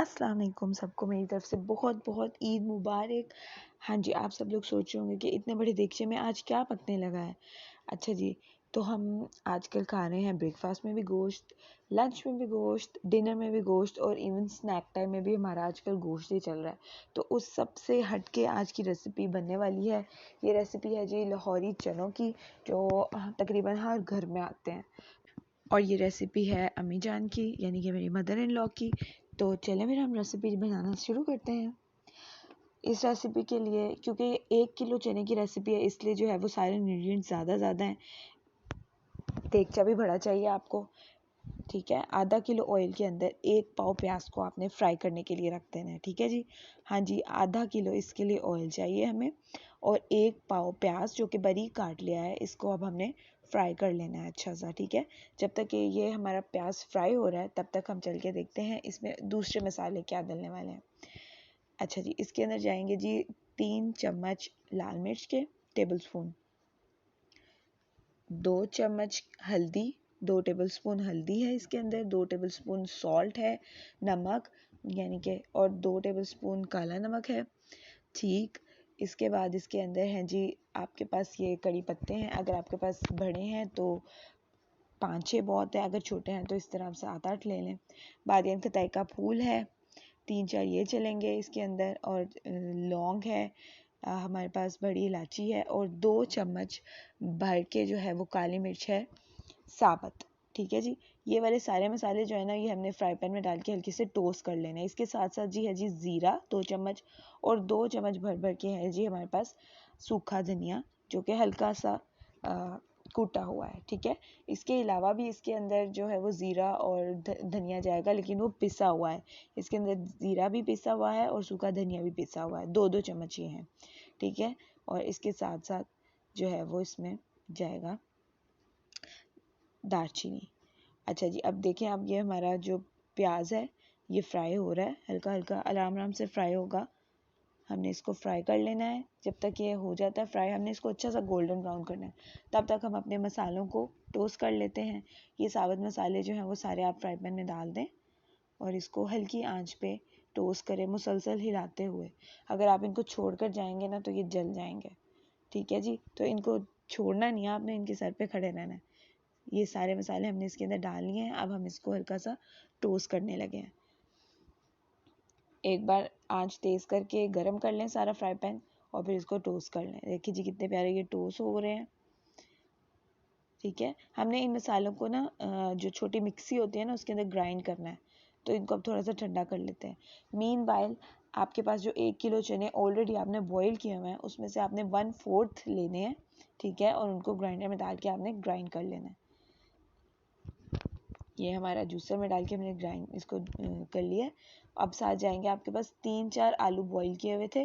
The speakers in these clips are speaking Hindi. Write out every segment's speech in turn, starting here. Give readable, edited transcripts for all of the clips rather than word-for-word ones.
अस्सलाम वालेकुम सबको मेरी तरफ से बहुत बहुत ईद मुबारक। हाँ जी, आप सब लोग सोच रहे होंगे कि इतने बड़े देगचे में आज क्या पकने लगा है। अच्छा जी, तो हम आजकल खा रहे हैं ब्रेकफास्ट में भी गोश्त, लंच में भी गोश्त, डिनर में भी गोश्त और इवन स्नैक टाइम में भी हमारा आजकल गोश्त ही चल रहा है। तो उस सब से हट के आज की रेसिपी बनने वाली है। ये रेसिपी है जी लाहौरी चनों की, जो तकरीबन हर घर में आते हैं। और ये रेसिपी है अम्मी जान की, यानी कि मेरी मदर इन लॉ की। तो चलें फिर हम रेसिपी बनाना शुरू करते हैं। इस रेसिपी के लिए, क्योंकि ये 1 किलो चने की रेसिपी है, इसलिए जो है वो सारे इंग्रेडिएंट्स ज़्यादा हैं। देगचा भी बड़ा चाहिए आपको, ठीक है। आधा किलो ऑयल के अंदर 1 पाव प्याज को आपने फ्राई करने के लिए रख देना है, ठीक है जी। हाँ जी, आधा किलो इसके लिए ऑयल चाहिए हमें, और 1 पाव प्याज जो कि बारीक काट लिया है, इसको अब हमने फ्राई कर लेना है अच्छा सा, ठीक है। जब तक कि ये हमारा प्याज फ्राई हो रहा है, तब तक हम चल के देखते हैं इसमें दूसरे मसाले क्या डलने वाले हैं। अच्छा जी, इसके अंदर जाएंगे जी 3 चम्मच लाल मिर्च के टेबल स्पून, 2 चम्मच हल्दी, 2 टेबलस्पून हल्दी है इसके अंदर, 2 टेबलस्पून सॉल्ट है, नमक यानी कि, और 2 टेबलस्पून काला नमक है, ठीक। इसके बाद इसके अंदर हैं जी, आपके पास ये कड़ी पत्ते हैं, अगर आपके पास बड़े हैं तो 5-6 बहुत है, अगर छोटे हैं तो इस तरह से 7-8 ले लें। बादियन खताई का फूल है, 3-4 ये चलेंगे इसके अंदर, और लौंग है, हमारे पास बड़ी इलायची है, और 2 चम्मच भर के जो है वो काली मिर्च है साबुत, ठीक है जी। ये वाले सारे मसाले जो है ना, ये हमने फ्राई पैन में डाल के हल्के से टोस्ट कर लेना है। इसके साथ साथ जी है जी ज़ीरा 2 चम्मच, और 2 चम्मच भर भर के है जी हमारे पास सूखा धनिया, जो कि हल्का सा कूटा हुआ है, ठीक है। इसके अलावा भी इसके अंदर जो है वो ज़ीरा और धनिया जाएगा, लेकिन वो पिसा हुआ है। इसके अंदर ज़ीरा भी पिसा हुआ है और सूखा धनिया भी पिसा हुआ है, 2-2 चम्मच ये हैं, ठीक है। और इसके साथ साथ जो है वो इसमें जाएगा दालचीनी। अच्छा जी, अब देखें, अब ये हमारा जो प्याज है ये फ्राई हो रहा है, हल्का हल्का आराम आराम से फ्राई होगा। हमने इसको फ्राई कर लेना है। जब तक ये हो जाता है फ्राई, हमने इसको अच्छा सा गोल्डन ब्राउन करना है। तब तक हम अपने मसालों को टोस्ट कर लेते हैं। ये साबुत मसाले जो हैं वो सारे आप फ्राई पैन में डाल दें, और इसको हल्की आंच पे टोस्ट करें, मुसलसल हिलाते हुए। अगर आप इनको छोड़कर जाएंगे ना तो ये जल जाएंगे, ठीक है जी। तो इनको छोड़ना नहीं है आपने, इनके सर पे खड़े रहना है। ये सारे मसाले हमने इसके अंदर डाल लिए हैं। अब हम इसको हल्का सा टोस्ट करने लगे हैं। एक बार आंच तेज़ करके गरम कर लें सारा फ्राई पैन, और फिर इसको टोस्ट कर लें। देखिए जी कितने प्यारे ये टोस्ट हो रहे हैं, ठीक है। हमने इन मसालों को ना जो छोटी मिक्सी होती है ना, उसके अंदर ग्राइंड करना है। तो इनको अब थोड़ा सा ठंडा कर लेते हैं। मीनवाइल आपके पास जो 1 किलो चने ऑलरेडी आपने बॉईल किए हुए हैं, उसमें से आपने 1/4 लेने हैं, ठीक है, और उनको ग्राइंडर में डाल के आपने ग्राइंड कर लेना है। ये हमारा जूसर में डाल के हमने ग्राइंड इसको कर लिया है। अब साथ जाएंगे, आपके पास 3-4 आलू बॉईल किए हुए थे,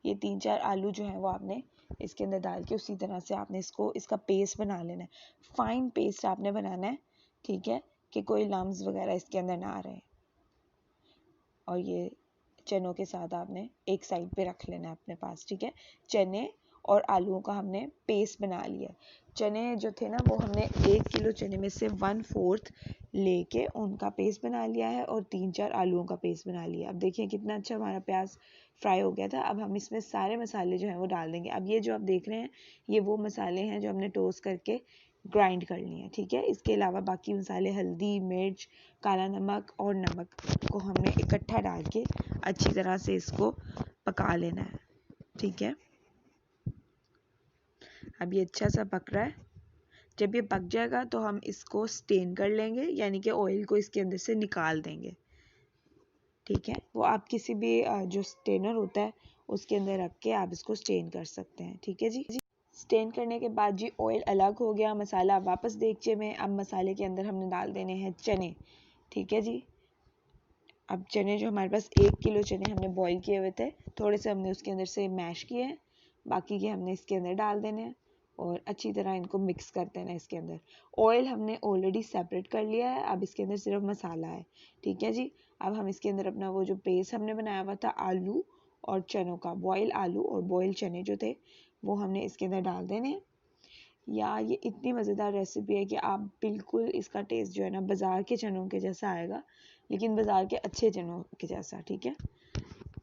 ये 3-4 आलू जो हैं वो आपने इसके अंदर डाल के उसी तरह से आपने इसका पेस्ट बना लेना है। फाइन पेस्ट आपने बनाना है, ठीक है, कि कोई लम्स वगैरह इसके अंदर ना आ रहे। और ये चनों के साथ आपने एक साइड पे रख लेना है अपने पास, ठीक है। चने और आलूओं का हमने पेस्ट बना लिया। चने जो थे ना, वो हमने 1 किलो चने में से 1/4 लेके उनका पेस्ट बना लिया है, और 3-4 आलूओं का पेस्ट बना लिया। अब देखिए कितना अच्छा हमारा प्याज फ्राई हो गया था। अब हम इसमें सारे मसाले जो हैं वो डाल देंगे। अब ये जो आप देख रहे हैं, ये वो मसाले हैं जो हमने टोस्ट करके ग्राइंड कर लिए हैं, ठीक है। इसके अलावा बाकी मसाले हल्दी, मिर्च, काला नमक और नमक को हमने इकट्ठा डाल के अच्छी तरह से इसको पका लेना है, ठीक है। अब ये अच्छा सा पक रहा है। जब ये पक जाएगा तो हम इसको स्टेन कर लेंगे, यानी कि ऑयल को इसके अंदर से निकाल देंगे, ठीक है। वो आप किसी भी जो स्टेनर होता है उसके अंदर रख के आप इसको स्टेन कर सकते हैं, ठीक है जी। स्टेन करने के बाद जी ऑयल अलग हो गया, मसाला वापस देगचे में। अब मसाले के अंदर हमने डाल देने हैं चने, ठीक है जी। अब चने जो हमारे पास 1 किलो चने हमने बॉईल किए हुए थे, थोड़े से हमने उसके अंदर से मैश किए हैं, बाकी के हमने इसके अंदर डाल देने हैं, और अच्छी तरह इनको मिक्स कर देना है इसके अंदर। ऑयल हमने ऑलरेडी सेपरेट कर लिया है, अब इसके अंदर सिर्फ मसाला है, ठीक है जी। अब हम इसके अंदर अपना वो जो पेस्ट हमने बनाया हुआ था आलू और चनों का, बॉयल आलू और बॉयल चने जो थे, वो हमने इसके अंदर डाल देने हैं। या ये इतनी मज़ेदार रेसिपी है कि आप बिल्कुल इसका टेस्ट जो है ना बाज़ार के चनों के जैसा आएगा, लेकिन बाज़ार के अच्छे चनों के जैसा, ठीक है।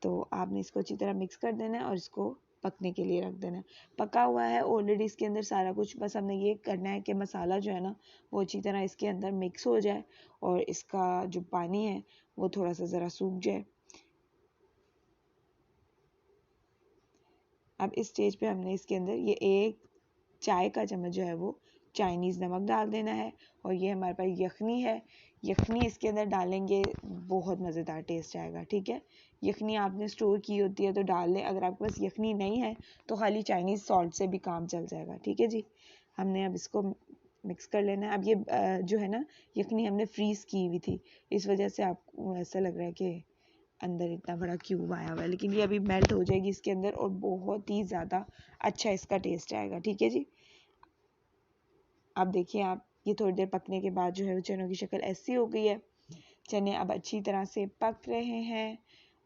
तो आपने इसको अच्छी तरह मिक्स कर देना है और इसको पकने के लिए रख देना है। पका हुआ है ऑलरेडी इसके अंदर सारा कुछ, बस हमने ये करना है कि मसाला जो है ना वो अच्छी तरह इसके अंदर मिक्स हो जाए और इसका जो पानी है वो थोड़ा सा ज़रा सूख जाए। अब इस स्टेज पे हमने इसके अंदर ये 1 चाय का चम्मच जो है वो चाइनीज़ नमक डाल देना है। और ये हमारे पास यखनी है, यखनी इसके अंदर डालेंगे, बहुत मज़ेदार टेस्ट आएगा, ठीक है। यखनी आपने स्टोर की होती है तो डाल लें, अगर आपके पास यखनी नहीं है तो खाली चाइनीज़ सॉल्ट से भी काम चल जाएगा, ठीक है जी। हमने अब इसको मिक्स कर लेना है। अब ये जो है ना यखनी हमने फ्रीज़ की हुई थी, इस वजह से आपको ऐसा लग रहा है कि अंदर इतना बड़ा क्यूब आया हुआ है, लेकिन ये अभी मेल्ट हो जाएगी इसके अंदर और बहुत ही ज़्यादा अच्छा इसका टेस्ट आएगा, ठीक है जी। अब देखिए आप, ये थोड़ी देर पकने के बाद जो है वो चनों की शक्ल ऐसी हो गई है। चने अब अच्छी तरह से पक रहे हैं।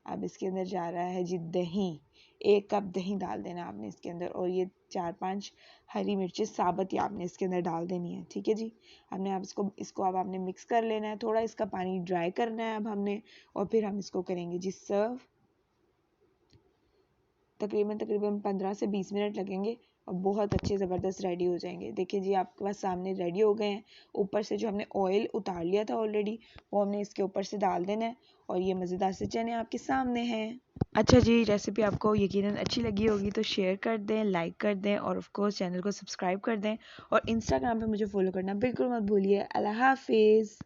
अब इसके अंदर जा रहा है जी दही, 1 कप दही डाल देना आपने इसके अंदर, और ये 4-5 हरी मिर्चें साबुत ही आपने इसके अंदर डाल देनी है, ठीक है जी। हमने अब इसको अब आपने मिक्स कर लेना है, थोड़ा इसका पानी ड्राई करना है अब हमने, और फिर हम इसको करेंगे जी सर्व। तकरीबन 15 से 20 मिनट लगेंगे और बहुत अच्छे ज़बरदस्त रेडी हो जाएंगे। देखिए जी आपके पास सामने रेडी हो गए हैं। ऊपर से जो हमने ऑयल उतार लिया था ऑलरेडी, वो हमने इसके ऊपर से डाल देना है और ये मज़ेदार से चने आपके सामने हैं। अच्छा जी, रेसिपी आपको यकीनन अच्छी लगी होगी तो शेयर कर दें, लाइक कर दें और ऑफ कोर्स चैनल को सब्सक्राइब कर दें, और इंस्टाग्राम पे मुझे फॉलो करना बिल्कुल मत भूलिए। अल्लाह हाफिज़।